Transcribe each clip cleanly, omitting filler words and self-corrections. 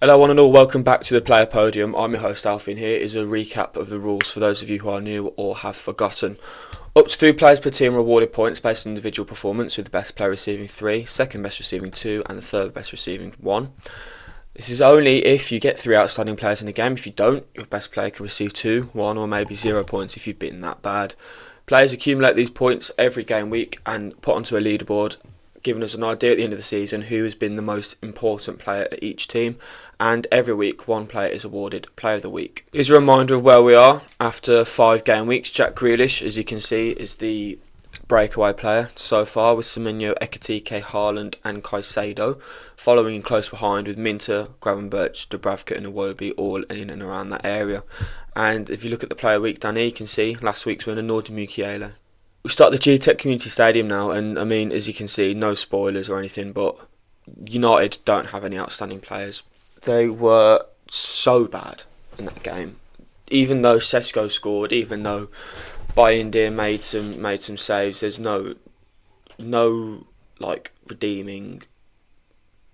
Hello one and all, welcome back to the Player Podium. I'm your host Alfie and here is a recap of the rules for those of you who are new or have forgotten. Up to 3 players per team are awarded points based on individual performance, with the best player receiving 3, second best receiving 2 and the third best receiving 1. This is only if you get 3 outstanding players in the game. If you don't, your best player can receive 2, 1 or maybe 0 points if you've been that bad. Players accumulate these points every game week and put onto a leaderboard, giving us an idea at the end of the season who has been the most important player at each team, and every week one player is awarded Player of the Week. Here's a reminder of where we are after 5 game weeks. Jack Grealish, as you can see, is the breakaway player so far, with Semenyo, Ekitike, Haaland and Caicedo following close behind, with Minter, Gravenberch, Dubravka and Iwobi all in and around that area. And if you look at the Player of the Week down here, you can see last week's winner, Nordi Mukiele. We start the GTEC Community Stadium now, and I mean, as you can see, no spoilers or anything, but United don't have any outstanding players. They were so bad in that game. Even though Sesko scored, even though Bayindir made some saves, there's no like redeeming,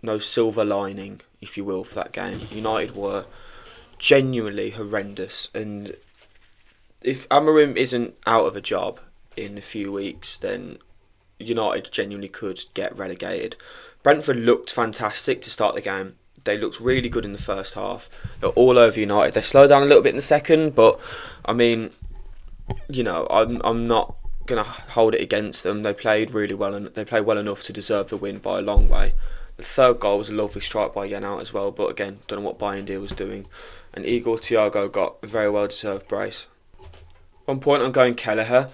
no silver lining, if you will, for that game. United were genuinely horrendous, and if Amorim isn't out of a job in a few weeks, then United genuinely could get relegated. Brentford looked fantastic to start the game. They looked really good in the first half. They're all over United. They slowed down a little bit in the second, but I mean, you know, I'm not gonna hold it against them. They played really well, and they played well enough to deserve the win by a long way. The third goal was a lovely strike by Yanout as well, but again, don't know what Bayindir was doing. And Igor Thiago got a very well deserved brace. 1 point on going Kelleher.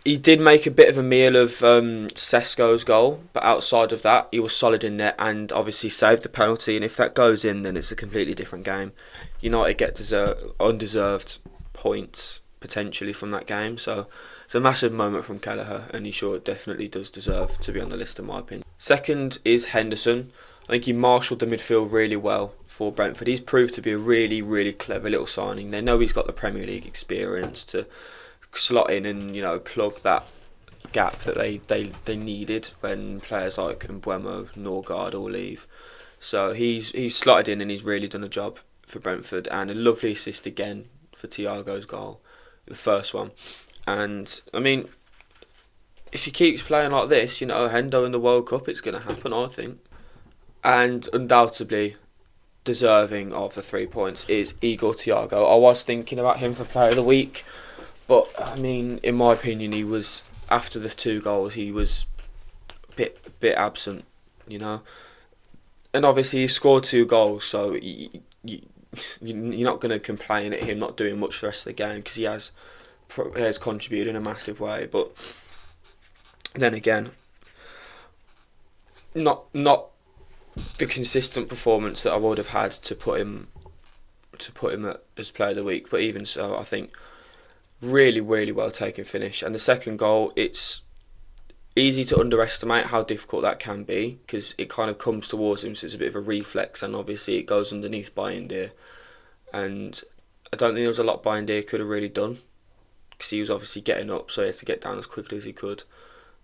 He did make a bit of a meal of Sesko's goal, but outside of that, he was solid in net and obviously saved the penalty. And if that goes in, then it's a completely different game. United get undeserved points potentially from that game, so it's a massive moment from Kelleher, and he sure definitely does deserve to be on the list in my opinion. Second is Henderson. I think he marshalled the midfield really well for Brentford. He's proved to be a really, really clever little signing. They know he's got the Premier League experience to slot in and, you know, plug that gap that they needed when players like Mbeumo, Norgard all leave. So he's slotted in and he's really done a job for Brentford, and a lovely assist again for Thiago's goal, the first one. And I mean, if he keeps playing like this, you know, Hendo in the World Cup, it's going to happen, I think. And undoubtedly deserving of the 3 points is Igor Thiago. I was thinking about him for Player of the Week, but I mean, in my opinion, he was, after the 2 goals, he was a bit absent, you know. And obviously, he scored 2 goals, so you're not going to complain at him not doing much for the rest of the game, because he has contributed in a massive way. But then again, not the consistent performance that I would have had to put him as Player of the Week. But even so, I think really, really well taken finish. And the second goal, it's easy to underestimate how difficult that can be, because it kind of comes towards him, so it's a bit of a reflex, and obviously it goes underneath Bayindir. And I don't think there was a lot Bayindir could have really done, because he was obviously getting up, so he had to get down as quickly as he could.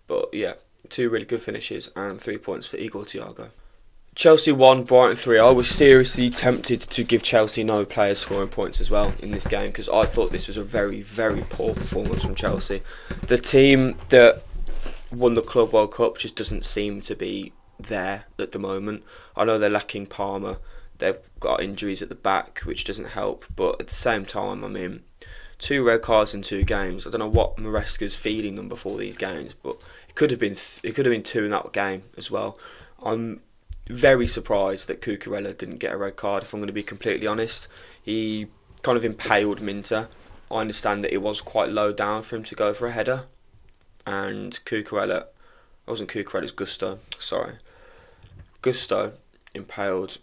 But yeah, 2 really good finishes and 3 points for Igor Thiago. Chelsea 1, Brighton 3. I was seriously tempted to give Chelsea no players scoring points as well in this game, because I thought this was a very, very poor performance from Chelsea. The team that won the Club World Cup just doesn't seem to be there at the moment. I know they're lacking Palmer. They've got injuries at the back, which doesn't help. But at the same time, I mean, 2 red cards in 2 games. I don't know what Maresca's feeding them before these games, but it could have been 2 in that game as well. I'm very surprised that Cucurella didn't get a red card, if I'm going to be completely honest. He kind of impaled Minter. I understand that it was quite low down for him to go for a header, and Cucurella, it wasn't Cucurella, it was Gusto, sorry. Gusto impaled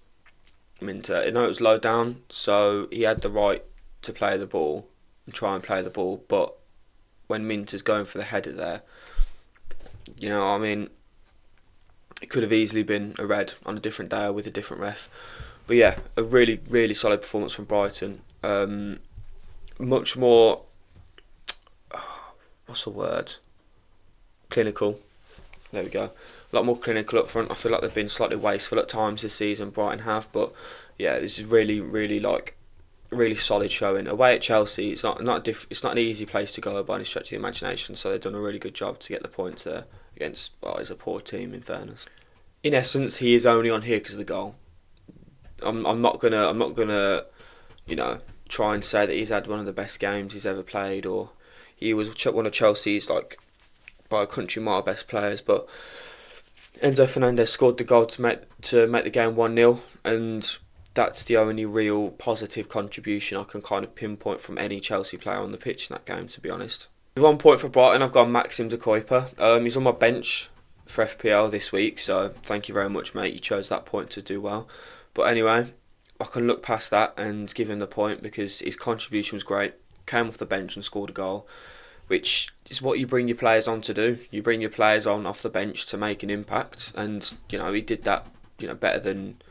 Minter. I know it was low down, so he had the right to play the ball and try and play the ball, but when Minter's going for the header there, you know, I mean, it could have easily been a red on a different day with a different ref. But yeah, a really, really solid performance from Brighton. Much more, what's the word? Clinical. There we go. A lot more clinical up front. I feel like they've been slightly wasteful at times this season, Brighton have, but yeah, this is really, really really solid showing. Away at Chelsea, it's not an easy place to go by any stretch of the imagination. So they've done a really good job to get the points there against what is a poor team, in fairness. In essence, he is only on here because of the goal. I'm not gonna try and say that he's had one of the best games he's ever played, or he was one of Chelsea's by a country mile best players. But Enzo Fernandez scored the goal to make the game 1-0, and that's the only real positive contribution I can kind of pinpoint from any Chelsea player on the pitch in that game, to be honest. 1 point for Brighton, I've got Maxim de Kuiper. He's on my bench for FPL this week, so thank you very much, mate. You chose that point to do well. But anyway, I can look past that and give him the point because his contribution was great. Came off the bench and scored a goal, which is what you bring your players on to do. You bring your players on off the bench to make an impact, and he did that better than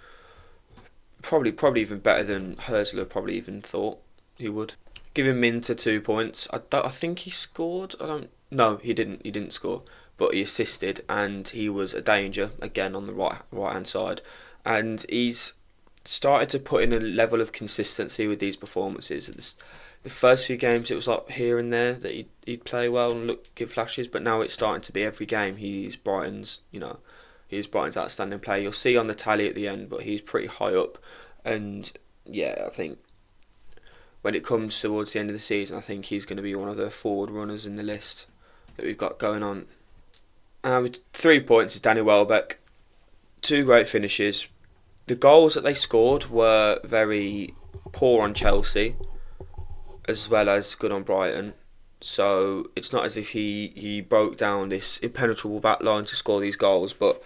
probably even better than Herzler probably even thought he would. Giving Minter 2 points. I think he scored. No, he didn't score, but he assisted and he was a danger again on the right hand side, and he's started to put in a level of consistency with these performances. The first few games it was like here and there that he'd play well and give flashes, but now it's starting to be every game he's Brighton's outstanding player. You'll see on the tally at the end, but he's pretty high up, and yeah, I think when it comes towards the end of the season, I think he's going to be one of the forward runners in the list that we've got going on. With 3 points is Danny Welbeck. 2 great finishes. The goals that they scored were very poor on Chelsea, as well as good on Brighton. So it's not as if he broke down this impenetrable back line to score these goals. But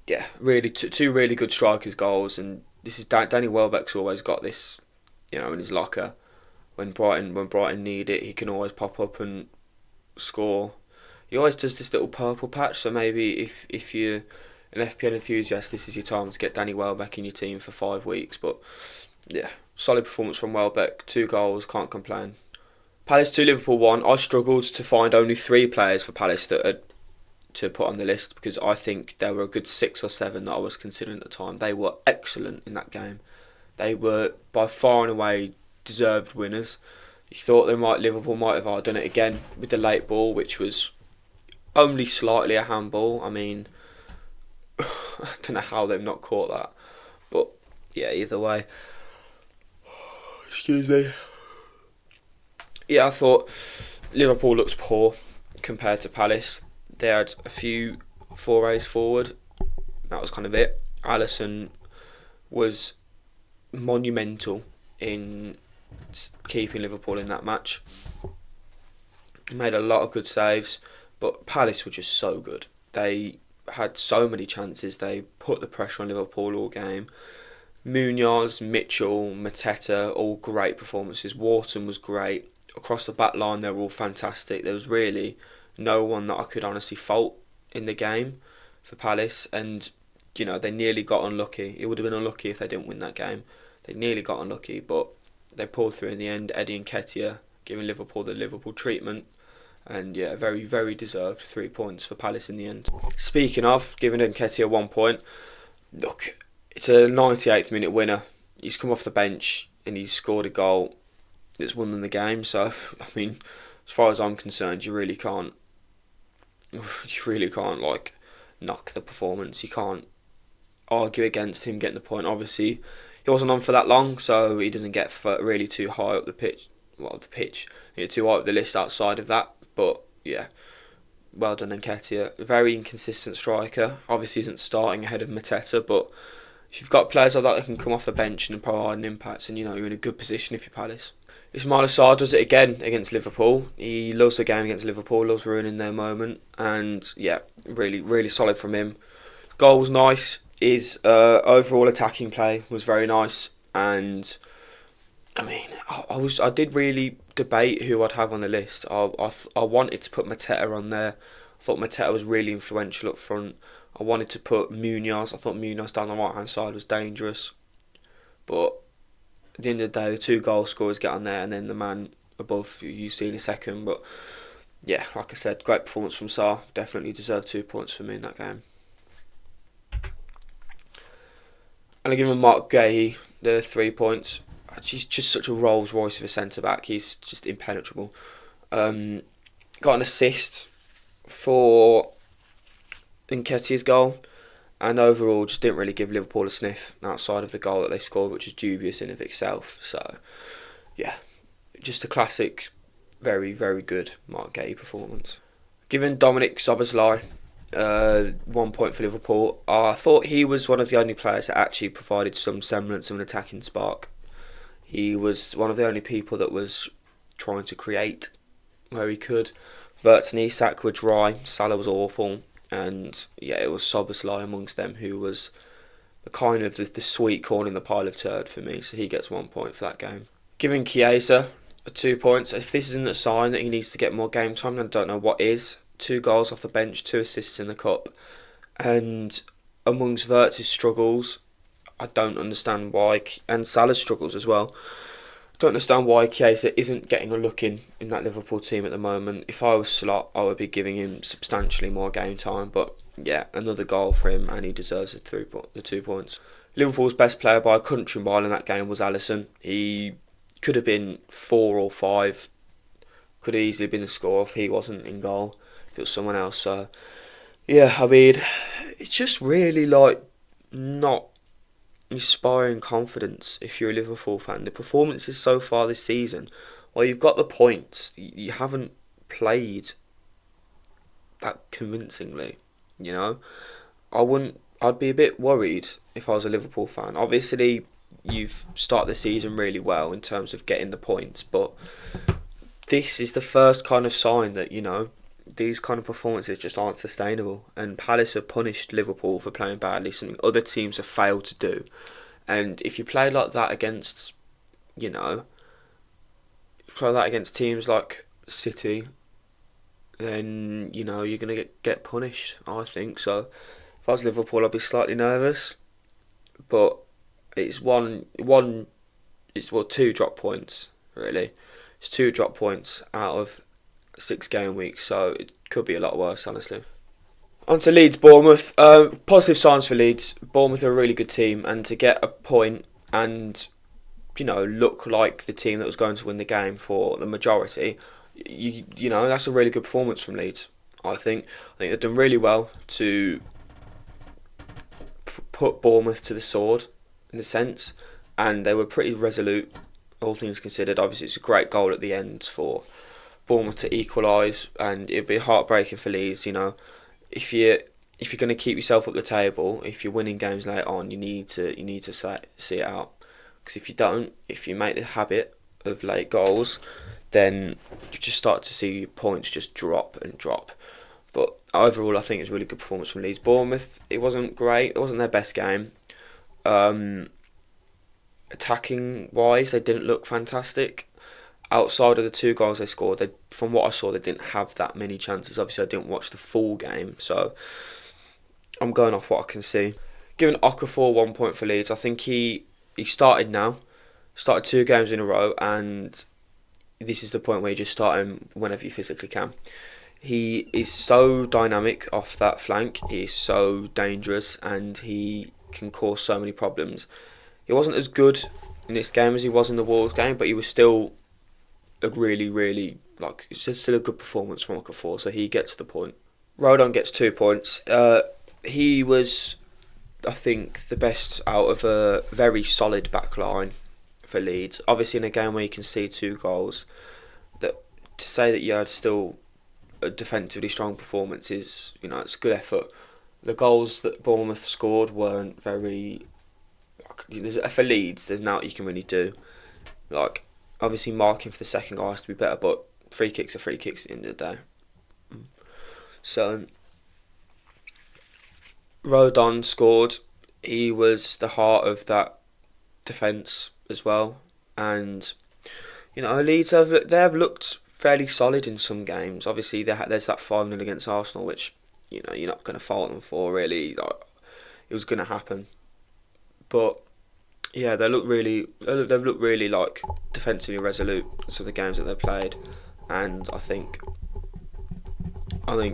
yeah, really two really good strikers' goals. And this is Danny Welbeck's always got this, in his locker. When Brighton need it, he can always pop up and score. He always does this little purple patch. So maybe if you're an FPL enthusiast, this is your time to get Danny Welbeck in your team for 5 weeks. But yeah, solid performance from Welbeck. 2 goals, can't complain. Palace 2, Liverpool 1. I struggled to find only 3 players for Palace to put on the list, because I think there were a good 6 or 7 that I was considering at the time. They were excellent in that game. They were by far and away deserved winners. You thought Liverpool might have done it again with the late ball, which was only slightly a handball. I mean, I don't know how they've not caught that, but yeah, either way. Excuse me. Yeah, I thought Liverpool looked poor compared to Palace. They had a few forays forward. That was kind of it. Alisson was monumental in keeping Liverpool in that match. He made a lot of good saves, but Palace were just so good. They had so many chances. They put the pressure on Liverpool all game. Munoz, Mitchell, Mateta, all great performances. Wharton was great. Across the back line, they were all fantastic. There was really no one that I could honestly fault in the game for Palace. And, they nearly got unlucky. It would have been unlucky if they didn't win that game. They nearly got unlucky, but they pulled through in the end. Eddie Nketiah giving Liverpool the Liverpool treatment. And yeah, very, very deserved 3 points for Palace in the end. Speaking of giving Nketiah 1 point, look, it's a 98th minute winner. He's come off the bench and he's scored a goal that's won them the game. So, I mean, as far as I'm concerned, you really can't knock the performance. You can't argue against him getting the point. Obviously, he wasn't on for that long, so he doesn't get really too high up the pitch. Too high up the list outside of that. But yeah, well done, Nketiah. Very inconsistent striker. Obviously, isn't starting ahead of Mateta, but if you've got players like that can come off the bench and provide an impact, and you're in a good position if you're Palace. Ismail Assar does it again against Liverpool. He loves the game against Liverpool, loves ruining their moment, and yeah, really, really solid from him. Goal was nice. His overall attacking play was very nice, and I mean, I did really debate who I'd have on the list. I wanted to put Mateta on there. I thought Mateta was really influential up front. I wanted to put Munoz. I thought Munoz down the right hand side was dangerous. But at the end of the day, the 2 goal scorers get on there, and then the man above you see in a second. But yeah, like I said, great performance from Sarr. Definitely deserved 2 points for me in that game. And I give him Mark Gahey. the 3 points. He's just such a Rolls Royce of a centre back. He's just impenetrable. Got an assist for Nketiah's goal, and overall just didn't really give Liverpool a sniff outside of the goal that they scored, which is dubious in of itself. So, yeah, just a classic, very, very good Mark Gay performance. Given Dominic Szoboszlai 1 point for Liverpool, I thought he was one of the only players that actually provided some semblance of an attacking spark. He was one of the only people that was trying to create where he could. Verts and Isak were dry, Salah was awful, and yeah, it was Szoboszlai amongst them who was the kind of the sweet corn in the pile of turd for me, so he gets 1 point for that game. Giving Chiesa 2 points. If this isn't a sign that he needs to get more game time, then I don't know what is. 2 goals off the bench, 2 assists in the cup, and amongst Verts' struggles, I don't understand why, and Salah's struggles as well. Don't understand why Chiesa isn't getting a look in that Liverpool team at the moment. If I was Slot, I would be giving him substantially more game time. But yeah, another goal for him, and he deserves the 2 points. Liverpool's best player by a country mile in that game was Alisson. He could have been 4 or 5. Could have easily been the score if he wasn't in goal. If it was someone else. So yeah, I mean, it's just really like not inspiring confidence if you're a Liverpool fan. The performances so far this season, well, you've got the points, you haven't played that convincingly, you know. I'd be a bit worried if I was a Liverpool fan. Obviously you've started the season really well in terms of getting the points, but this is the first kind of sign that, you know, these kind of performances just aren't sustainable, and Palace have punished Liverpool for playing badly, something other teams have failed to do. And if you play like that against, you know, play that against teams like City, then, you know, you're going to get punished, I think. So if I was Liverpool, I'd be slightly nervous, but it's two drop points, really. It's 2 drop points out of 6 game weeks, so it could be a lot worse, honestly. On to Leeds Bournemouth. Positive signs for Leeds. Bournemouth are a really good team, and to get a point and, you know, look like the team that was going to win the game for the majority, you know, that's a really good performance from Leeds. I think they've done really well to put Bournemouth to the sword in a sense, and they were pretty resolute, all things considered. Obviously, it's a great goal at the end for Bournemouth to equalise, and it'd be heartbreaking for Leeds. You know, if you're going to keep yourself up the table, if you're winning games late on, you need to see it out. Because if you don't, if you make the habit of late goals, then you just start to see your points just drop and drop. But overall, I think it's a really good performance from Leeds. Bournemouth, it wasn't great. It wasn't their best game. Attacking wise, they didn't look fantastic. Outside of the 2 goals they scored, from what I saw, they didn't have that many chances. Obviously, I didn't watch the full game, so I'm going off what I can see. Giving Okafor 1 point for Leeds, I think he started now. Started 2 games in a row, and this is the point where you just start him whenever you physically can. He is so dynamic off that flank. He is so dangerous, and he can cause so many problems. He wasn't as good in this game as he was in the Wolves game, but he was still a really, really, it's just still a good performance from Okafor, so he gets the point. Rodon gets 2 points. He was, I think, the best out of a very solid back line for Leeds. Obviously, in a game where you can see 2 goals, that to say that you had still a defensively strong performance is, you know, it's a good effort. The goals that Bournemouth scored weren't very. For Leeds, there's not you can really do. Like, obviously, marking for the second goal has to be better, but free kicks are free kicks at the end of the day. So, Rodon scored. He was the heart of that defence as well. And, you know, Leeds have looked fairly solid in some games. Obviously, there's that 5-0 against Arsenal, which, you know, you're not going to fault them for, really. Like, it was going to happen. But yeah, they've looked really like defensively resolute in some of the games that they've played, and I think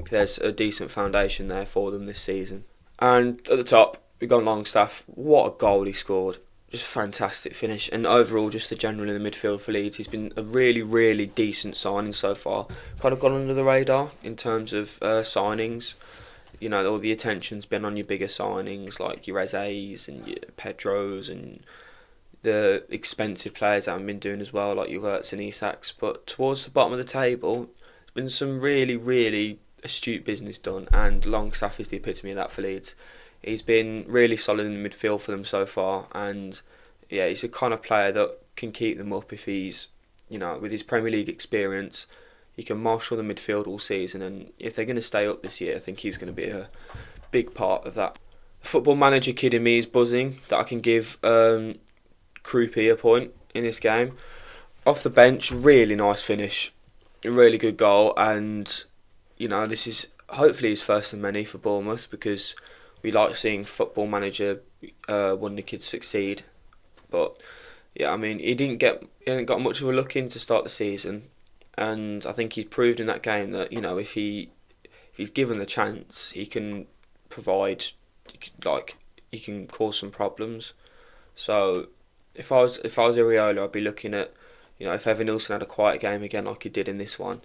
there's a decent foundation there for them this season. And at the top, we've got Longstaff. What a goal he scored! just fantastic finish, and overall just the general in the midfield for Leeds. He's been a really decent signing so far. Kind of gone under the radar in terms of signings. You know, all the attention's been on your bigger signings like your Eze's and your Pedros and the expensive players that haven't been doing as well, like your Wirtz and Isaks. But towards the bottom of the table, there's been some really astute business done, and Longstaff is the epitome of that for Leeds. He's been really solid in the midfield for them so far, and yeah, he's the kind of player that can keep them up if he's, you know, with his Premier League experience, he can marshal the midfield all season, and if they're going to stay up this year, I think he's going to be a big part of that. The Football Manager kid in me is buzzing that I can give Krupi a point in this game. Off the bench, really nice finish, a really good goal, and you know, this is hopefully his first of many for Bournemouth, because we like seeing Football Manager wonder kids succeed. But yeah, I mean, he hadn't got much of a look in to start the season, and I think he's proved in that game that, you know, if he's given the chance, he can provide, he can cause some problems. So if I was Iriola, I'd be looking at, you know, if Evan Nilsson had a quiet game again like he did in this one,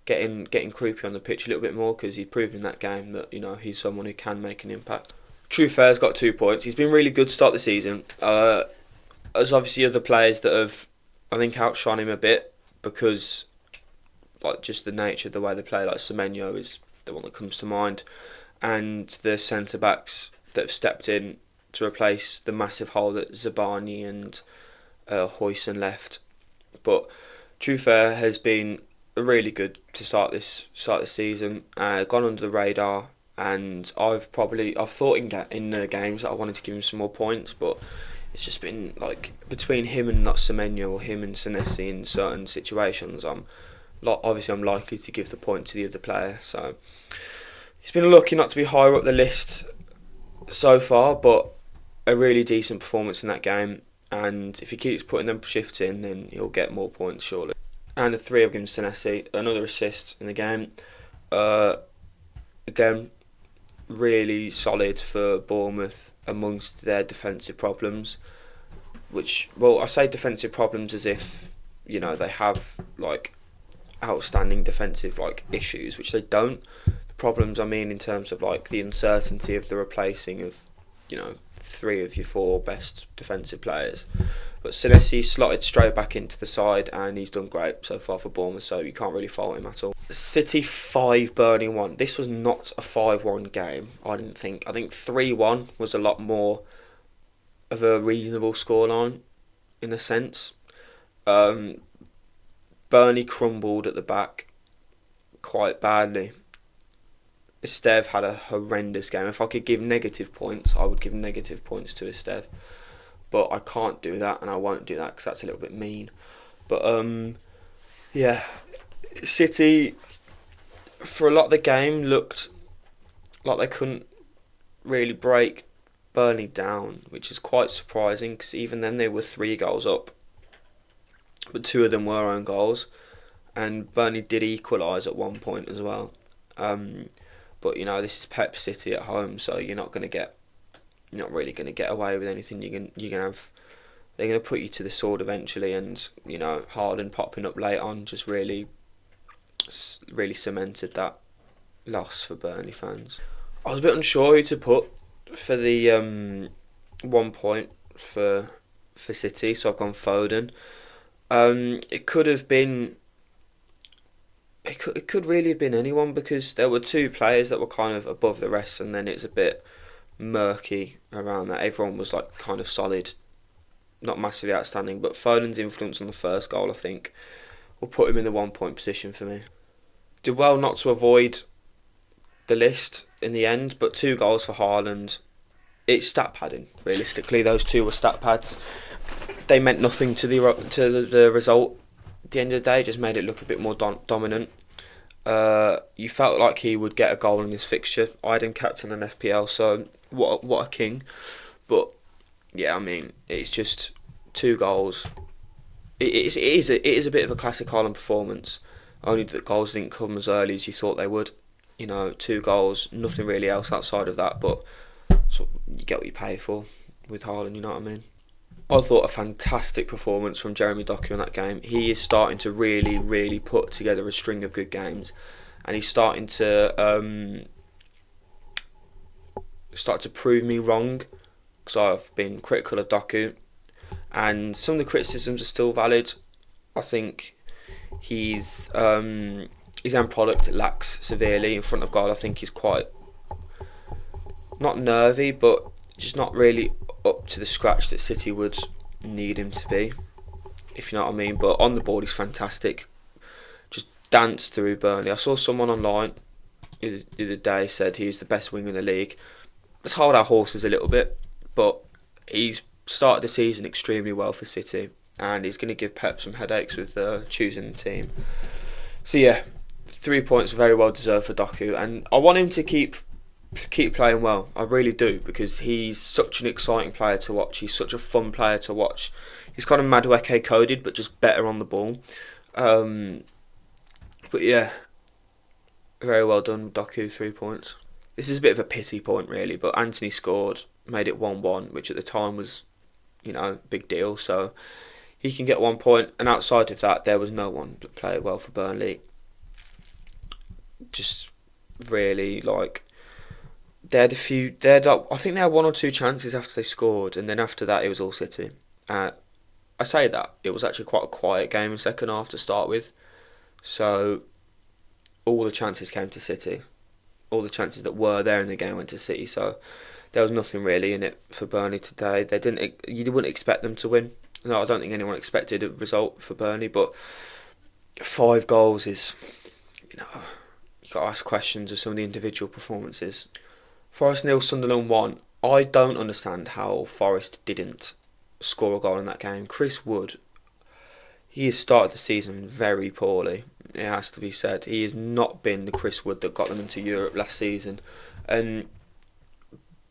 getting Krupi on the pitch a little bit more, because he's proved in that game that, you know, he's someone who can make an impact. True Fair's got 2 points. He's been really good to start the season. There's obviously other players that have, I think, outshone him a bit, because like just the nature of the way they play. Like Semenyo is the one that comes to mind, and the centre backs that have stepped in to replace the massive hole that Zabani and Huijsen left. But True Fair has been really good to start this season. Gone under the radar, and I've thought in the games that I wanted to give him some more points, but it's just been like between him and not Semenyo or him and Senesi in certain situations. I'm likely to give the point to the other player. So he's been lucky not to be higher up the list so far, but a really decent performance in that game. And if he keeps putting them shifts in, then he'll get more points surely. And a 3 I've given Senesi, another assist in the game. Again, really solid for Bournemouth amongst their defensive problems. Which, well, I say defensive problems as if, you know, they have like outstanding defensive like issues, which they don't. The problems, I mean, in terms of like the uncertainty of the replacing of, you know, 3 of your 4 best defensive players. But Senesi slotted straight back into the side, and he's done great so far for Bournemouth, so you can't really fault him at all. City 5, Burnley 1. This was not a 5-1 game, I didn't think. I think 3-1 was a lot more of a reasonable scoreline, in a sense. Burnley crumbled at the back quite badly. Esteve had a horrendous game. If I could give negative points, I would give negative points to Esteve. But I can't do that, and I won't do that because that's a little bit mean. But yeah, City for a lot of the game looked like they couldn't really break Burnley down, which is quite surprising, because even then they were 3 goals up, but 2 of them were own goals, and Burnley did equalise at one point as well. But you know, this is Pep City at home, so you're not really going to get away with anything. They're going to put you to the sword eventually, and you know, Haaland popping up late on just really cemented that loss for Burnley fans. I was a bit unsure who to put for the 1 point for City, so I've gone Foden. It could have been. It could really have been anyone, because there were 2 players that were kind of above the rest, and then it's a bit murky around that. Everyone was like kind of solid, not massively outstanding, but Foden's influence on the first goal, I think, will put him in the 1 point position for me. Did well not to avoid the list in the end, but 2 goals for Haaland. It's stat padding, realistically. Those 2 were stat pads. They meant nothing to the result. At the end of the day, just made it look a bit more dominant. You felt like he would get a goal in this fixture. I had him captain an FPL, so what a king. But yeah, I mean, it's just 2 goals. It is a bit of a classic Haaland performance. Only that goals didn't come as early as you thought they would. You know, 2 goals, nothing really else outside of that. But so you get what you pay for with Haaland. You know what I mean? I thought a fantastic performance from Jeremy Doku in that game. He is starting to really put together a string of good games, and he's starting to prove me wrong, because I've been critical of Doku, and some of the criticisms are still valid. I think his end product lacks severely in front of goal. I think he's quite, not nervy, but just not really up to the scratch that City would need him to be, if you know what I mean. But on the ball, he's fantastic. Just danced through Burnley. I saw someone online the other day said he's the best winger in the league. Let's hold our horses a little bit, but he's started the season extremely well for City, and he's going to give Pep some headaches with choosing the team. So yeah, 3 points very well deserved for Doku, and I want him to keep playing well. I really do, because he's such an exciting player to watch. He's such a fun player to watch. He's kind of Madueke coded, but just better on the ball. But yeah, very well done, Doku. 3 points. This is a bit of a pity point, really, but Anthony scored, made it 1-1, which at the time was, big deal. So he can get 1 point, and outside of that, there was no one that played well for Burnley. Just really, I think they had 1 or 2 chances after they scored, and then after that, it was all City. I say that it was actually quite a quiet game in second half to start with, so all the chances came to City. All the chances that were there in the game went to City, so there was nothing really in it for Burnley today. You wouldn't expect them to win. No, I don't think anyone expected a result for Burnley, but 5 goals is, you got to ask questions of some of the individual performances. Forest 0, Sunderland 1. I don't understand how Forest didn't score a goal in that game. Chris Wood, he has started the season very poorly. It has to be said. He has not been the Chris Wood that got them into Europe last season. And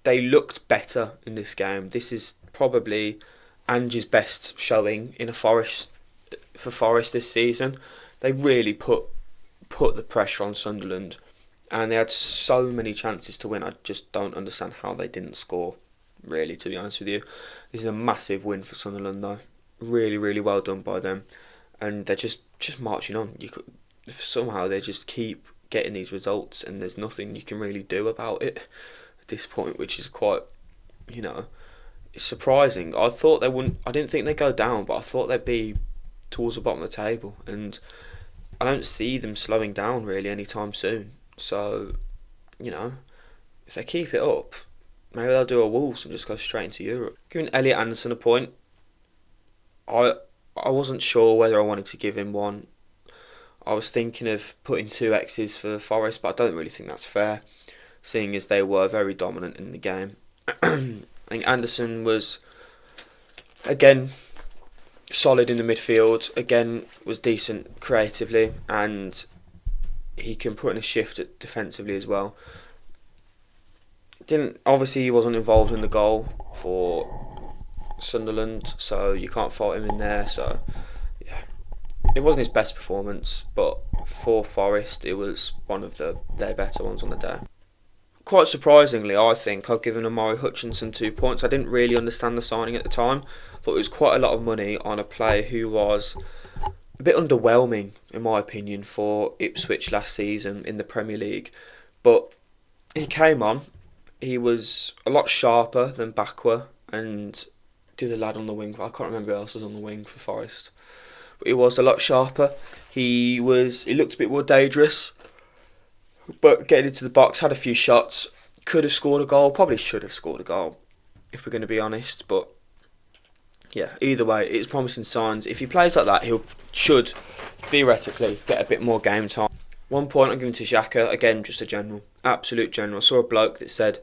they looked better in this game. This is probably Ange's best showing in for Forest this season. They really put the pressure on Sunderland, and they had so many chances to win. I just don't understand how they didn't score, really, to be honest with you. This is a massive win for Sunderland, though. Really well done by them. And they're just marching on. Somehow they just keep getting these results, and there's nothing you can really do about it at this point, which is quite, it's surprising. I didn't think they'd go down, but I thought they'd be towards the bottom of the table, and I don't see them slowing down really anytime soon. So, if they keep it up, maybe they'll do a Wolves and just go straight into Europe. Giving Elliot Anderson a point. I wasn't sure whether I wanted to give him one. I was thinking of putting 2 X's for Forest, but I don't really think that's fair, seeing as they were very dominant in the game. I think Anderson was, again, solid in the midfield. Again, was decent creatively, and he can put in a shift defensively as well. Obviously, he wasn't involved in the goal for Sunderland, so you can't fault him in there. So yeah, it wasn't his best performance, but for Forest, it was one of their better ones on the day. Quite surprisingly, I think I've given Amari Hutchinson 2 points. I didn't really understand the signing at the time. I thought it was quite a lot of money on a player who was a bit underwhelming, in my opinion, for Ipswich last season in the Premier League. But he came on. He was a lot sharper than Bakwa and the other lad on the wing. I can't remember who else was on the wing for Forest. But he was a lot sharper. He looked a bit more dangerous, but getting into the box, had a few shots, could have scored a goal, probably should have scored a goal, if we're going to be honest. But yeah, either way, it's promising signs. If he plays like that, he should theoretically get a bit more game time. 1 point I'm giving to Xhaka, again, just a absolute general. I saw a bloke that said,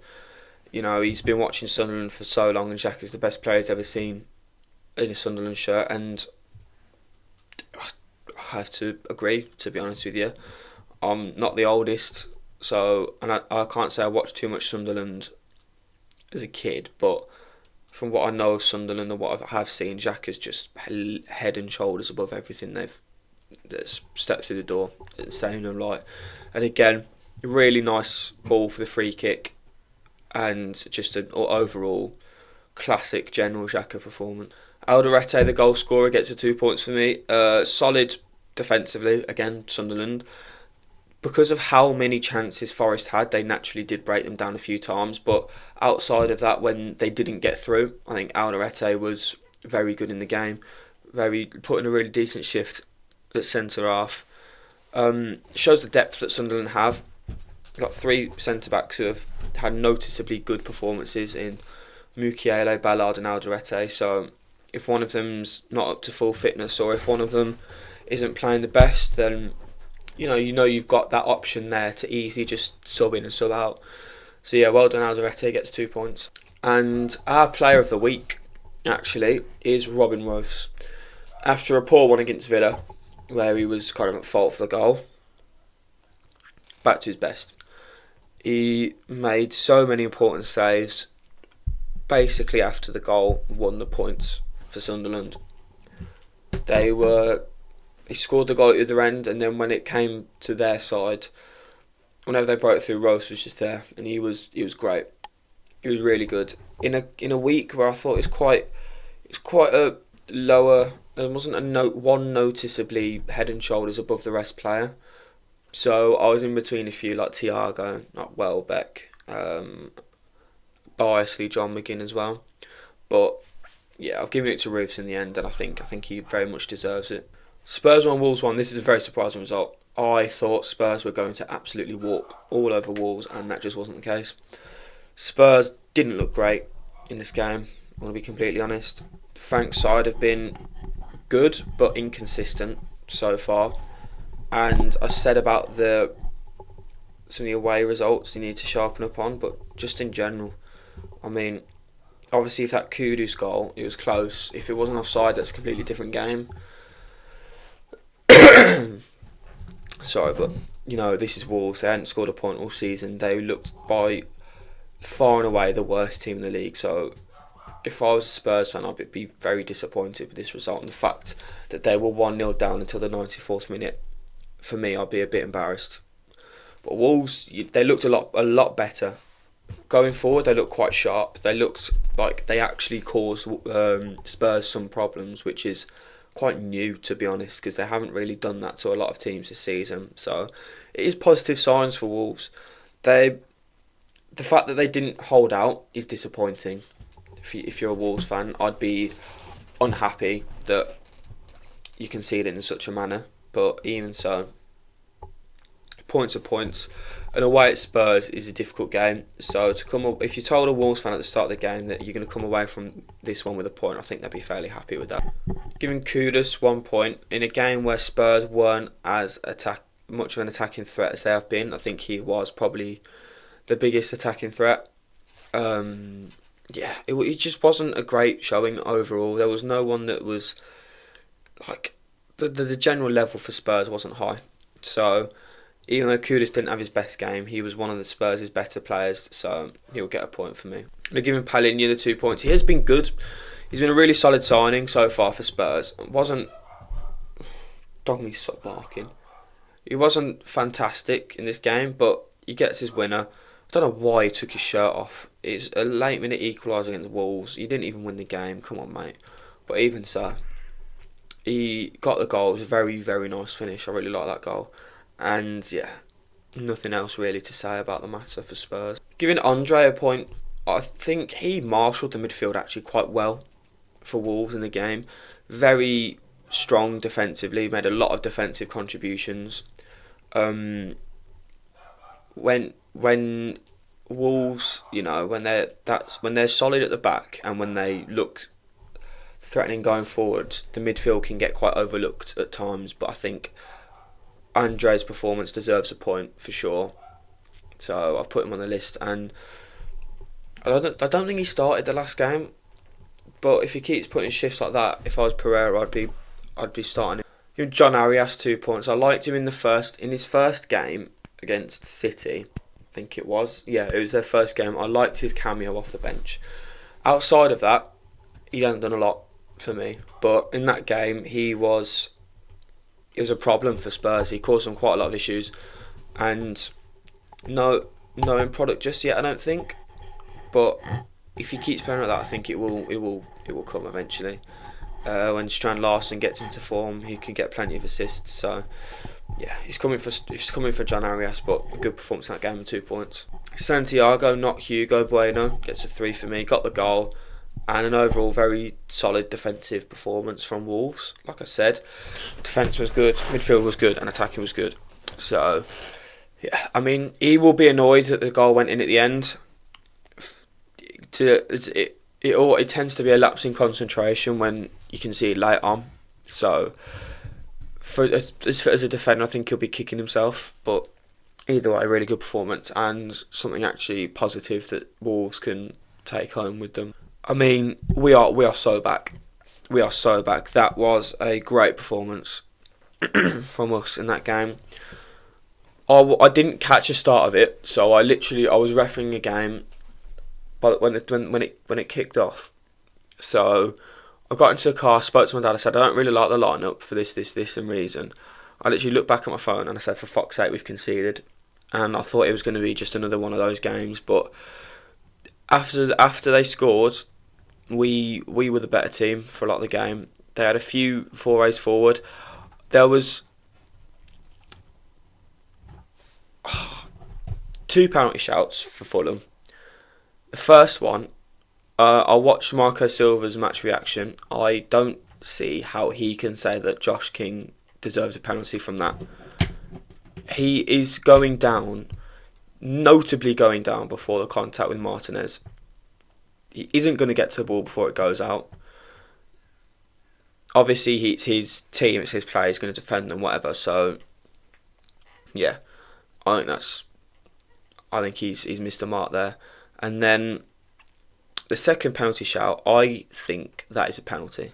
he's been watching Sunderland for so long and Xhaka's the best player he's ever seen in a Sunderland shirt, and I have to agree, to be honest with you. I'm not the oldest, and I can't say I watched too much Sunderland as a kid, but from what I know of Sunderland and what I have seen, Xhaka's just head and shoulders above everything that's stepped through the door at the same light. And again, a really nice ball for the free kick, and just an overall classic general Xhaka performance. Alderete, the goal scorer, gets a 2 points for me. Solid defensively, again, Sunderland. Because of how many chances Forest had, they naturally did break them down a few times. But outside of that, when they didn't get through, I think Alderete was very good in the game. Put in a really decent shift at centre half. Shows the depth that Sunderland have. Got 3 centre backs who have had noticeably good performances in Mukiele, Ballard, and Alderete. So if one of them's not up to full fitness, or if one of them isn't playing the best, then you know you've got that option there to easily just sub in and sub out. So yeah, well done, Alderete, gets 2 points. And our player of the week actually is Robin Rose. After a poor one against Villa, where he was kind of at fault for the goal, back to his best. He made so many important saves. Basically, after the goal, won the points for Sunderland. He scored the goal at the other end, and then when it came to their side, whenever they broke through, Rose was just there, and he was great. He was really good in a week where I thought it was quite a lower. There wasn't one noticeably head and shoulders above the rest player. So I was in between a few like Thiago, like Welbeck, biasly John McGinn as well. But yeah, I've given it to Roofs in the end, and I think he very much deserves it. Spurs 1, Wolves 1. This is a very surprising result. I thought Spurs were going to absolutely walk all over Wolves, and that just wasn't the case. Spurs didn't look great in this game, I want to be completely honest. Frank's side have been good but inconsistent so far. And I said about some of the away results you need to sharpen up on, but just in general, I mean, obviously if that Kudus goal, it was close. If it wasn't offside, that's a completely different game. Sorry, but this is Wolves. They hadn't scored a point all season. They looked by far and away the worst team in the league. So if I was a Spurs fan, I'd be very disappointed with this result and the fact that they were 1-0 down until the 94th minute. For me, I'd be a bit embarrassed. But Wolves, they looked a lot better. Going forward, they looked quite sharp. They looked like they actually caused Spurs some problems, which is quite new, to be honest, because they haven't really done that to a lot of teams this season. So it is positive signs for Wolves. The fact that they didn't hold out is disappointing. If you're a Wolves fan, I'd be unhappy that you conceded in such a manner. But even so, points are points. And away at Spurs is a difficult game. So if you told a Wolves fan at the start of the game that you're going to come away from this one with a point, I think they'd be fairly happy with that. Giving Kudus 1 point in a game where Spurs weren't as much of an attacking threat as they have been. I think he was probably the biggest attacking threat. It just wasn't a great showing overall. There was no one that was like the general level for Spurs wasn't high. So even though Kudus didn't have his best game, he was one of the Spurs' better players, so he'll get a point for me. I'm giving Palhinha the 2 points. He has been good. He's been a really solid signing so far for Spurs. Dog stop barking. He wasn't fantastic in this game, but he gets his winner. I don't know why he took his shirt off. It's a late minute equaliser against Wolves. He didn't even win the game. Come on, mate. But even so, he got the goal. It was a very, very nice finish. I really like that goal. And yeah, nothing else really to say about the matter for Spurs. Giving Andre a point, I think he marshalled the midfield actually quite well for Wolves in the game. Very strong defensively, made a lot of defensive contributions. When Wolves, when they're solid at the back and when they look threatening going forward, the midfield can get quite overlooked at times. But I think Andre's performance deserves a point for sure. So I've put him on the list, and I don't think he started the last game. But if he keeps putting shifts like that, if I was Pereira, I'd be starting him. John Arias 2 points. I liked him in his first game against City. I think it was. Yeah, it was their first game. I liked his cameo off the bench. Outside of that, he hasn't done a lot for me. But in that game, it was a problem for Spurs. He caused them quite a lot of issues, and no end product just yet, I don't think. But if he keeps playing like that, I think it will come eventually. When Strand Larsen gets into form, he can get plenty of assists. So yeah, he's coming for John Arias, but a good performance in that game and 2 points. Santiago, not Hugo Bueno, gets a 3 for me. Got the goal and an overall very solid defensive performance from Wolves. Like I said, defence was good, midfield was good, and attacking was good. So yeah, I mean, he will be annoyed that the goal went in at the end. It tends to be a lapse in concentration when you can see it late on. So as a defender, I think he'll be kicking himself. But either way, really good performance and something actually positive that Wolves can take home with them. I mean, we are so back. We are so back. That was a great performance from us in that game. I didn't catch a start of it, so I was refereeing a game, but when it kicked off. So I got into the car, spoke to my dad. I said, I don't really like the lineup for this and reason. I literally looked back at my phone and I said, for fuck's sake, we've conceded. And I thought it was going to be just another one of those games, but after they scored, we were the better team for a lot of the game. They had a few forays forward. There was 2 penalty shouts for Fulham. The first one, I watched Marco Silva's match reaction. I don't see how he can say that Josh King deserves a penalty from that. He is going down, notably going down before the contact with Martinez. He isn't going to get to the ball before it goes out. Obviously, it's his team, it's his play, he's going to defend them, whatever. So, yeah, I think he's missed the mark there. And then the second penalty shout, I think that is a penalty.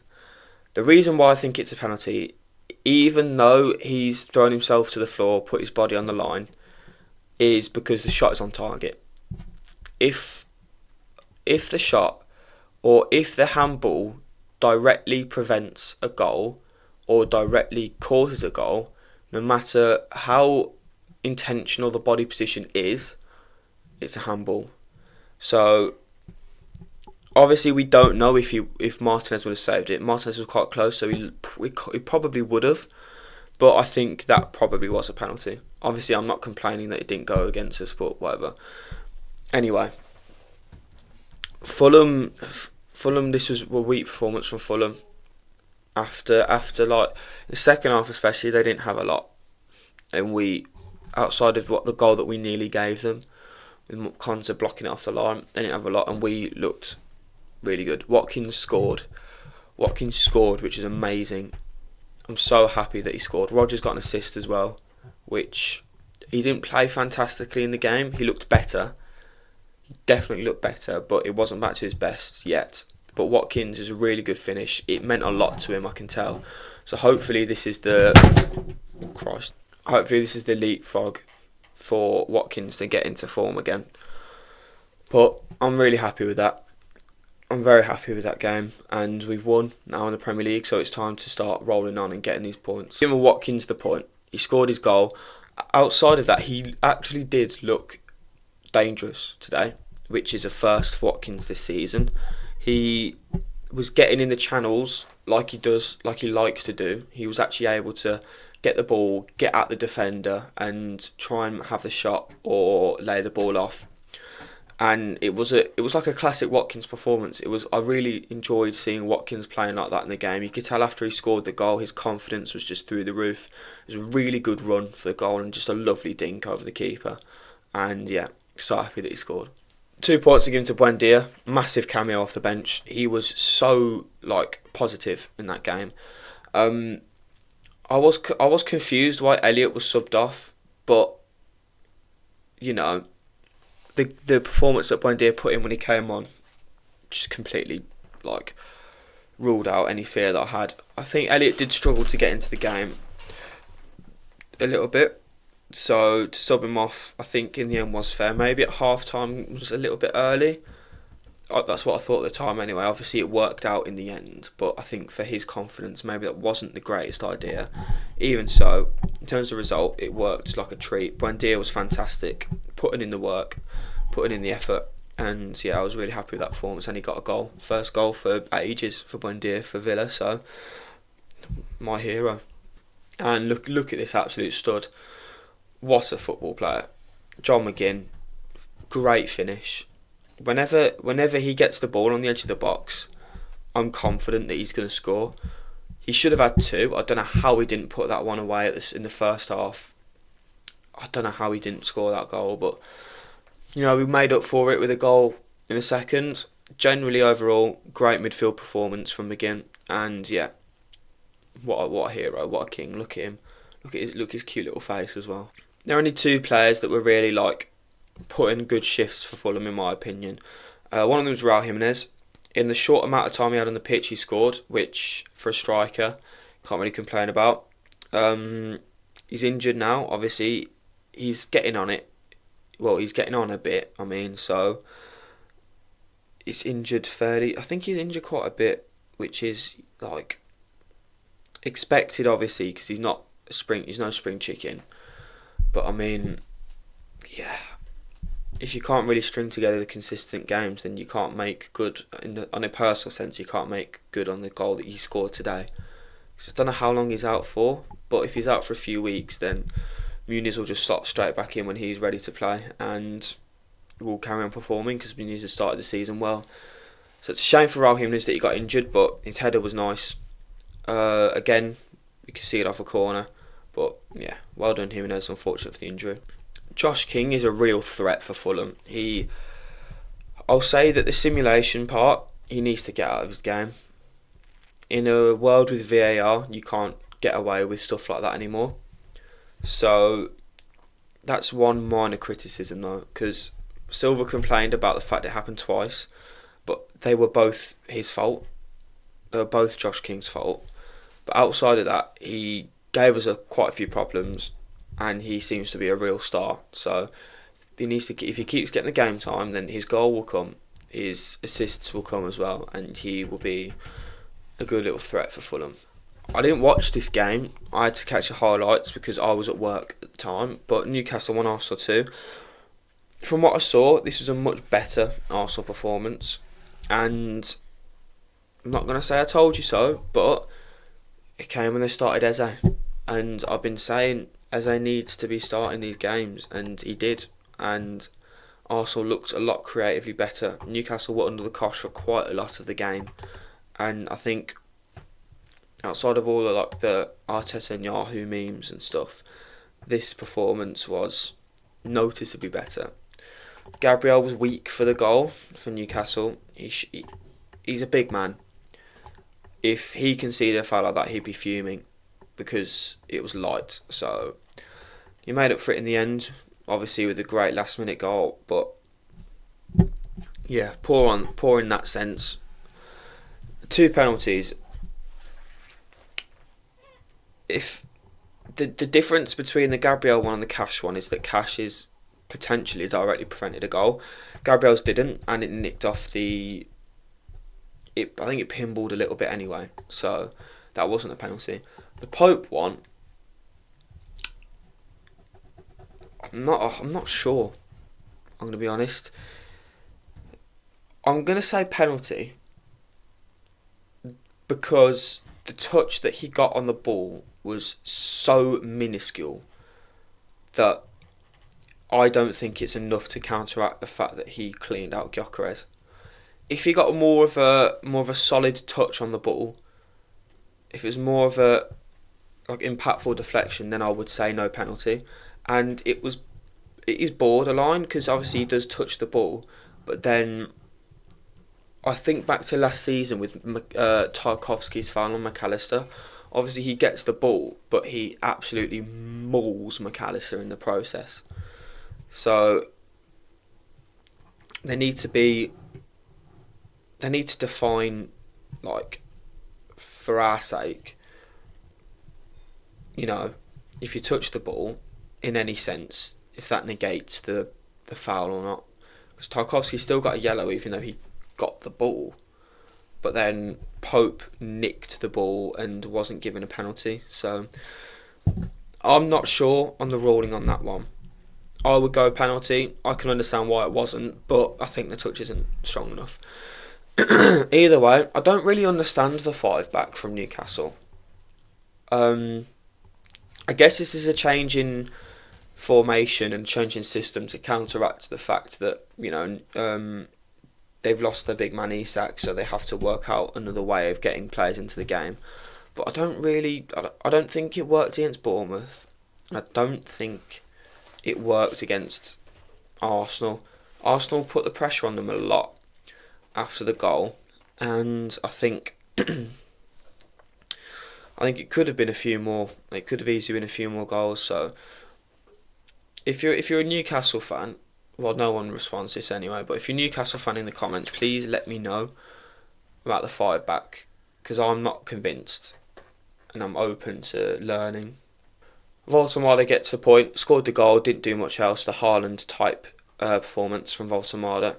The reason why I think it's a penalty, even though he's thrown himself to the floor, put his body on the line, is because the shot is on target. If the shot or if the handball directly prevents a goal or directly causes a goal, no matter how intentional the body position is, it's a handball. So obviously we don't know if Martinez would have saved it. Martinez was quite close, so he probably would have. But I think that probably was a penalty. Obviously, I'm not complaining that it didn't go against us, but whatever. Anyway, Fulham. This was a weak performance from Fulham. After like the second half, especially, they didn't have a lot, and outside of the goal that we nearly gave them, with Konsa blocking it off the line, they didn't have a lot, and we looked really good. Watkins scored, which is amazing. I'm so happy that he scored. Rodgers got an assist as well, which he didn't play fantastically in the game. He looked better. He definitely looked better, but it wasn't back to his best yet. But Watkins is a really good finish. It meant a lot to him, I can tell. So hopefully this is the leapfrog for Watkins to get into form again. But I'm really happy with that. I'm very happy with that game, and we've won now in the Premier League, so it's time to start rolling on and getting these points. Giving Watkins the point. He scored his goal. Outside of that, he actually did look dangerous today, which is a first for Watkins this season. He was getting in the channels like he likes to do. He was actually able to get the ball, get at the defender, and try and have the shot or lay the ball off. And it was like a classic Watkins performance. I really enjoyed seeing Watkins playing like that in the game. You could tell after he scored the goal, his confidence was just through the roof. It was a really good run for the goal and just a lovely dink over the keeper. And yeah, so happy that he scored. 2 points again to Buendia. Massive cameo off the bench. He was so positive in that game. I was confused why Elliott was subbed off, but you know, the performance that Buendia put in when he came on just completely ruled out any fear that I had. I think Elliott did struggle to get into the game a little bit, so to sub him off, I think in the end was fair. Maybe at half time was a little bit early. That's what I thought at the time anyway. Obviously it worked out in the end, but I think for his confidence maybe that wasn't the greatest idea. Even so, in terms of result, it worked like a treat. Buendia was fantastic, putting in the work, putting in the effort, And yeah, I was really happy with that performance, and he got a goal, first goal for ages for Buendia for Villa. So my hero. And look at this absolute stud. What a football player, John McGinn. Great finish. Whenever he gets the ball on the edge of the box, I'm confident that he's going to score. He should have had two. I don't know how he didn't put that one away in the first half. I don't know how he didn't score that goal, but you know, we made up for it with a goal in the second. Generally, overall, great midfield performance from McGinn, and yeah, what a hero, what a king. Look at him, look his cute little face as well. There are only two players that were really like putting good shifts for Fulham, in my opinion. One of them was Raul Jimenez. In the short amount of time he had on the pitch, he scored, which for a striker, can't really complain about. He's injured now, obviously. He's getting on it. Well, he's getting on a bit, I mean, so he's injured fairly. I think he's injured quite a bit, which is like expected, obviously, because he's no spring chicken. But I mean, yeah, if you can't really string together the consistent games, then you can't make good, on a personal sense, you can't make good on the goal that he scored today. So I don't know how long he's out for, but if he's out for a few weeks, then Muniz will just slot straight back in when he's ready to play, and will carry on performing because Muniz has started the season well. So it's a shame for Raul Jimenez that he got injured, but his header was nice. Again, you can see it off a corner, but yeah, well done Jimenez, unfortunate for the injury. Josh King is a real threat for Fulham. I'll say that the simulation part, he needs to get out of his game. In a world with VAR, you can't get away with stuff like that anymore. So that's one minor criticism though, because Silva complained about the fact it happened twice, but they were both his fault. They were both Josh King's fault. But outside of that, he gave us quite a few problems, and he seems to be a real star. So if he keeps getting the game time, then his goal will come, his assists will come as well, and he will be a good little threat for Fulham. I didn't watch this game. I had to catch the highlights because I was at work at the time. But Newcastle won, Arsenal 2. From what I saw, this was a much better Arsenal performance. And I'm not going to say I told you so, but it came when they started Eze. And I've been saying Eze needs to be starting these games, and he did. And Arsenal looked a lot creatively better. Newcastle were under the cosh for quite a lot of the game. And I think outside of all the Arteta and Yahoo memes and stuff, this performance was noticeably better. Gabriel was weak for the goal for Newcastle. He's a big man. If he conceded a foul like that, he'd be fuming because it was light. So he made up for it in the end, obviously with a great last minute goal. But yeah, poor in that sense. 2 penalties. If the difference between the Gabriel one and the Cash one is that Cash is potentially directly prevented a goal. Gabriel's didn't, and it nicked off I think it pinballed a little bit anyway, so that wasn't a penalty. The Pope one, I'm not sure. I'm going to be honest. I'm going to say penalty because the touch that he got on the ball was so minuscule that I don't think it's enough to counteract the fact that he cleaned out Gyökeres. If he got more of a solid touch on the ball, if it was more of a impactful deflection, then I would say no penalty. And it is borderline because obviously he does touch the ball, but then I think back to last season with Tarkowski's foul on McAllister. Obviously he gets the ball, but he absolutely mauls McAllister in the process. So they need to define, for our sake, if you touch the ball in any sense, if that negates the foul or not. Because Tarkowski still got a yellow even though he got the ball, but then Pope nicked the ball and wasn't given a penalty. So I'm not sure on the ruling on that one. I would go penalty. I can understand why it wasn't, but I think the touch isn't strong enough. Either way, I don't really understand the 5 back from Newcastle. I guess this is a change in formation and change in system to counteract the fact that, they've lost their big man Isak, so they have to work out another way of getting players into the game. But I don't think it worked against Bournemouth. I don't think it worked against Arsenal. Arsenal put the pressure on them a lot after the goal, and I think it could have been a few more. It could have easily been a few more goals. So if you're a Newcastle fan, well, no one responds to this anyway, but if you're a Newcastle fan in the comments, please let me know about the 5 back, because I'm not convinced and I'm open to learning. Voltemade gets the point, scored the goal, didn't do much else. The Haaland type performance from Voltemade.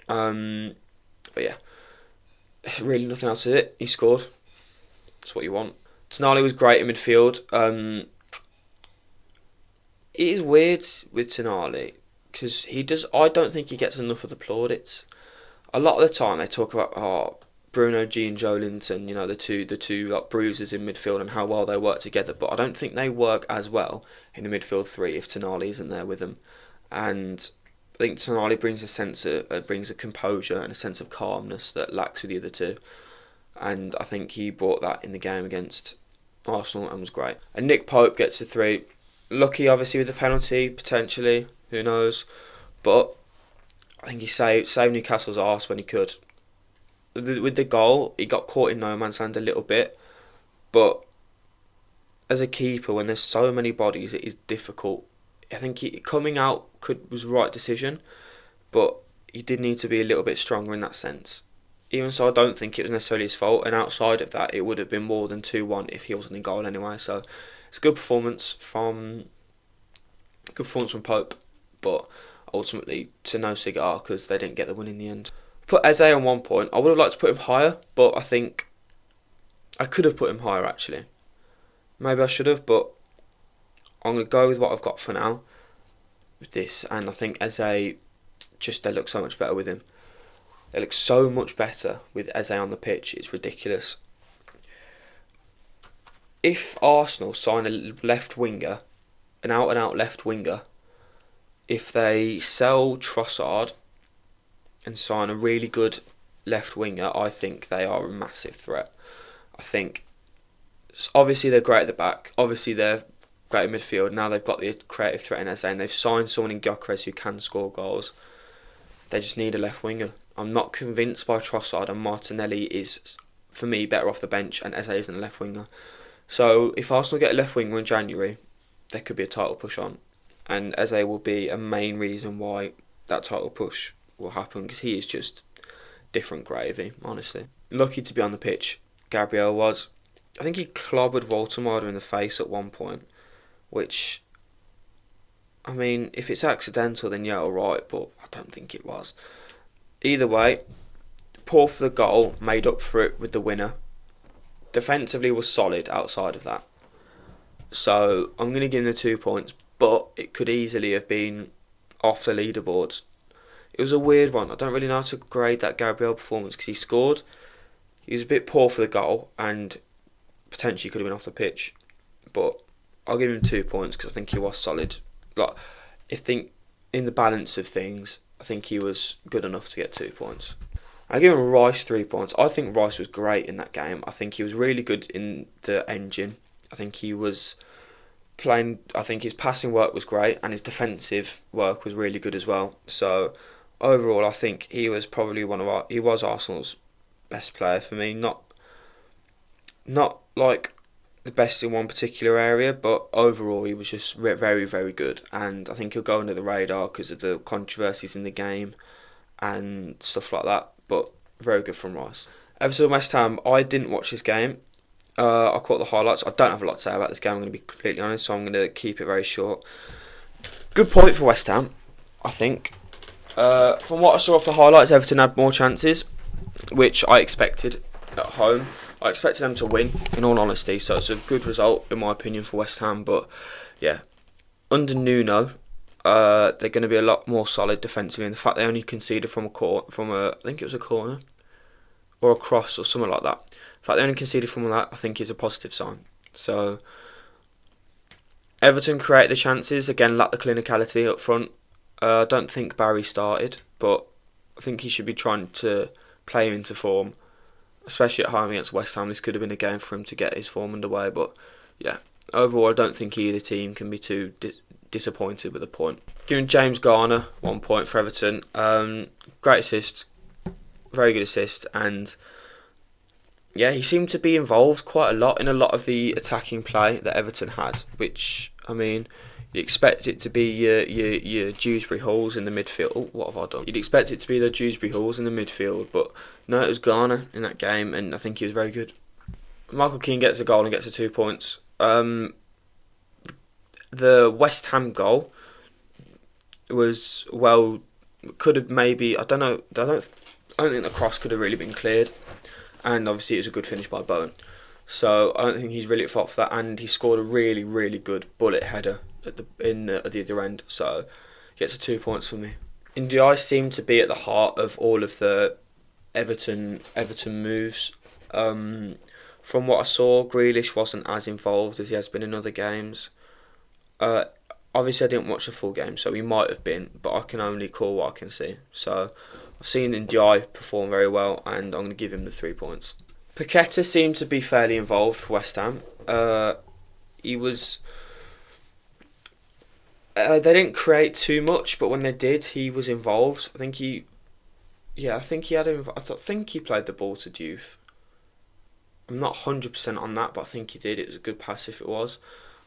But yeah, really nothing else to it. He scored. That's what you want. Tonali was great in midfield. It is weird with Tonali because I don't think he gets enough of the plaudits. A lot of the time they talk about Bruno G and Joe Linton, the two like bruisers in midfield and how well they work together. But I don't think they work as well in the midfield three if Tonali isn't there with them. And I think Tonali brings brings a composure and a sense of calmness that lacks with the other two. And I think he brought that in the game against Arsenal and was great. And Nick Pope gets the 3. Lucky, obviously, with the penalty, potentially. Who knows? But I think he saved Newcastle's arse when he could. With the goal, he got caught in no man's land a little bit. But as a keeper, when there's so many bodies, it is difficult. I think coming out was the right decision. But he did need to be a little bit stronger in that sense. Even so, I don't think it was necessarily his fault. And outside of that, it would have been more than 2-1 if he wasn't in goal anyway. So it's a good performance from Pope, but ultimately to no cigar because they didn't get the win in the end. Put Eze on 1 point. I would have liked to put him higher, but I think I could have put him higher actually. Maybe I should have, but I'm going to go with what I've got for now with this. And I think Eze, they look so much better with him. They look so much better with Eze on the pitch. It's ridiculous. If Arsenal sign a left winger, an out-and-out left winger, if they sell Trossard and sign a really good left winger, I think they are a massive threat. I think, obviously they're great at the back, obviously they're great in midfield, now they've got the creative threat in Eze and they've signed someone in Gyökeres who can score goals. They just need a left winger. I'm not convinced by Trossard, and Martinelli is, for me, better off the bench, and Eze isn't a left winger. So if Arsenal get a left winger in January, there could be a title push on. And Eze will be a main reason why that title push will happen, because he is just different gravy, honestly. Lucky to be on the pitch, Gabriel was. I think he clobbered Voltemade in the face at one point, which, I mean, if it's accidental then yeah, alright, but I don't think it was. Either way, poor for the goal, made up for it with the winner. Defensively was solid outside of that. So I'm going to give him the 2 points, but it could easily have been off the leaderboards. It was a weird one. I don't really know how to grade that Gabriel performance because he scored. He was a bit poor for the goal and potentially could have been off the pitch. But I'll give him 2 points because I think he was solid. Like, I think in the balance of things, I think he was good enough to get 2 points. I give him Rice 3 points. I think Rice was great in that game. I think he was really good in the engine. I think he was playing. I think his passing work was great and his defensive work was really good as well. So overall, I think he was probably he was Arsenal's best player for me. Not like the best in one particular area, but overall he was just very, very good. And I think he'll go under the radar because of the controversies in the game and stuff like that. But very good from Rice. Everton West Ham, I didn't watch this game. I caught the highlights. I don't have a lot to say about this game, I'm going to be completely honest, so I'm going to keep it very short. Good point for West Ham, I think. From what I saw off the highlights, Everton had more chances, which I expected at home. I expected them to win, in all honesty, so it's a good result, in my opinion, for West Ham. But, yeah, under Nuno, they're going to be a lot more solid defensively. And the fact they only conceded from I think it was a corner or a cross or something like that. The fact they only conceded from that, I think, is a positive sign. So Everton create the chances, again lack the clinicality up front. I don't think Barry started, but I think he should be trying to play him into form, especially at home against West Ham. This could have been a game for him to get his form underway, but yeah, overall I don't think either team can be too disappointed with a point. Giving James Garner 1 point for Everton. Great assist, very good assist, and yeah, he seemed to be involved quite a lot in a lot of the attacking play that Everton had, which, I mean, you'd expect it to be your Dewsbury Halls in the midfield. Oh, what have I done? You'd expect it to be the Dewsbury Halls in the midfield, but no, it was Garner in that game, and I think he was very good. Michael Keane gets a goal and gets the 2 points. The West Ham goal was, well, could have maybe, I don't think the cross could have really been cleared. And obviously it was a good finish by Bowen. So I don't think he's really at fault for that. And he scored a really, really good bullet header at the other end. So he gets a 2 points for me. Ndiaye seemed to be at the heart of all of the Everton moves. From what I saw, Grealish wasn't as involved as he has been in other games. Obviously I didn't watch the full game, so he might have been, but I can only call what I can see. So I've seen Ndiaye perform very well, and I'm going to give him the 3 points. Paqueta seemed to be fairly involved for West Ham. He was. They didn't create too much, but when they did, he was involved. I think he played the ball to Diouf. I'm not 100% on that, but I think he did. It was a good pass if it was.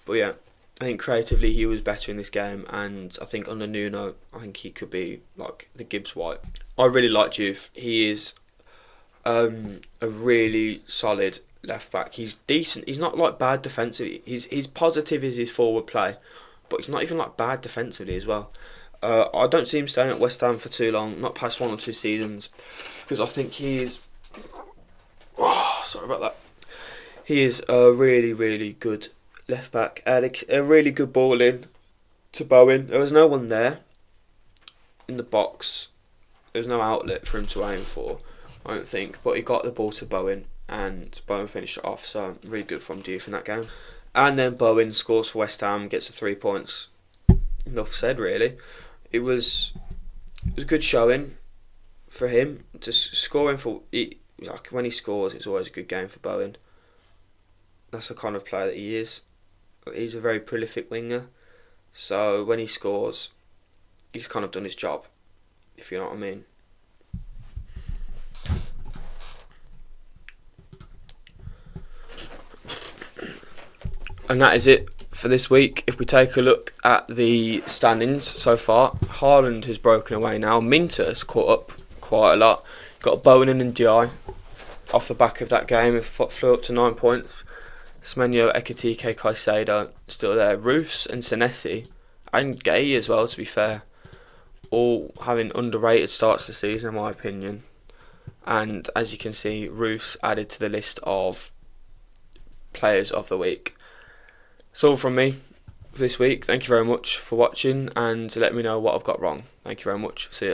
But yeah, I think creatively he was better in this game, and I think under Nuno, I think he could be like the Gibbs White. I really like Diouf. He is a really solid left back. He's decent. He's not like bad defensively. His positive is his forward play, but he's not even like bad defensively as well. I don't see him staying at West Ham for too long, not past 1 or 2 seasons, because I think he is. Oh, sorry about that. He is a really, really good left back. A really good ball in to Bowen. There was no one there in the box. There was no outlet for him to aim for, I don't think. But he got the ball to Bowen, and Bowen finished it off. So really good from Diouf in that game. And then Bowen scores for West Ham, gets the 3 points. Enough said, really. It was a good showing for him to scoring for. Like when he scores, it's always a good game for Bowen. That's the kind of player that he is. He's a very prolific winger, so when he scores, he's kind of done his job, if you know what I mean. And that is it for this week. If we take a look at the standings so far, Haaland has broken away now. Minter has caught up quite a lot. Got Bowen and Ndiaye off the back of that game. It flew up to 9 points. Semenyo, Ekitike, Caicedo still there. Roofs and Senesi, and Gay as well, to be fair, all having underrated starts to the season in my opinion. And as you can see, Roofs added to the list of players of the week. That's all from me for this week. Thank you very much for watching, and let me know what I've got wrong. Thank you very much. See you.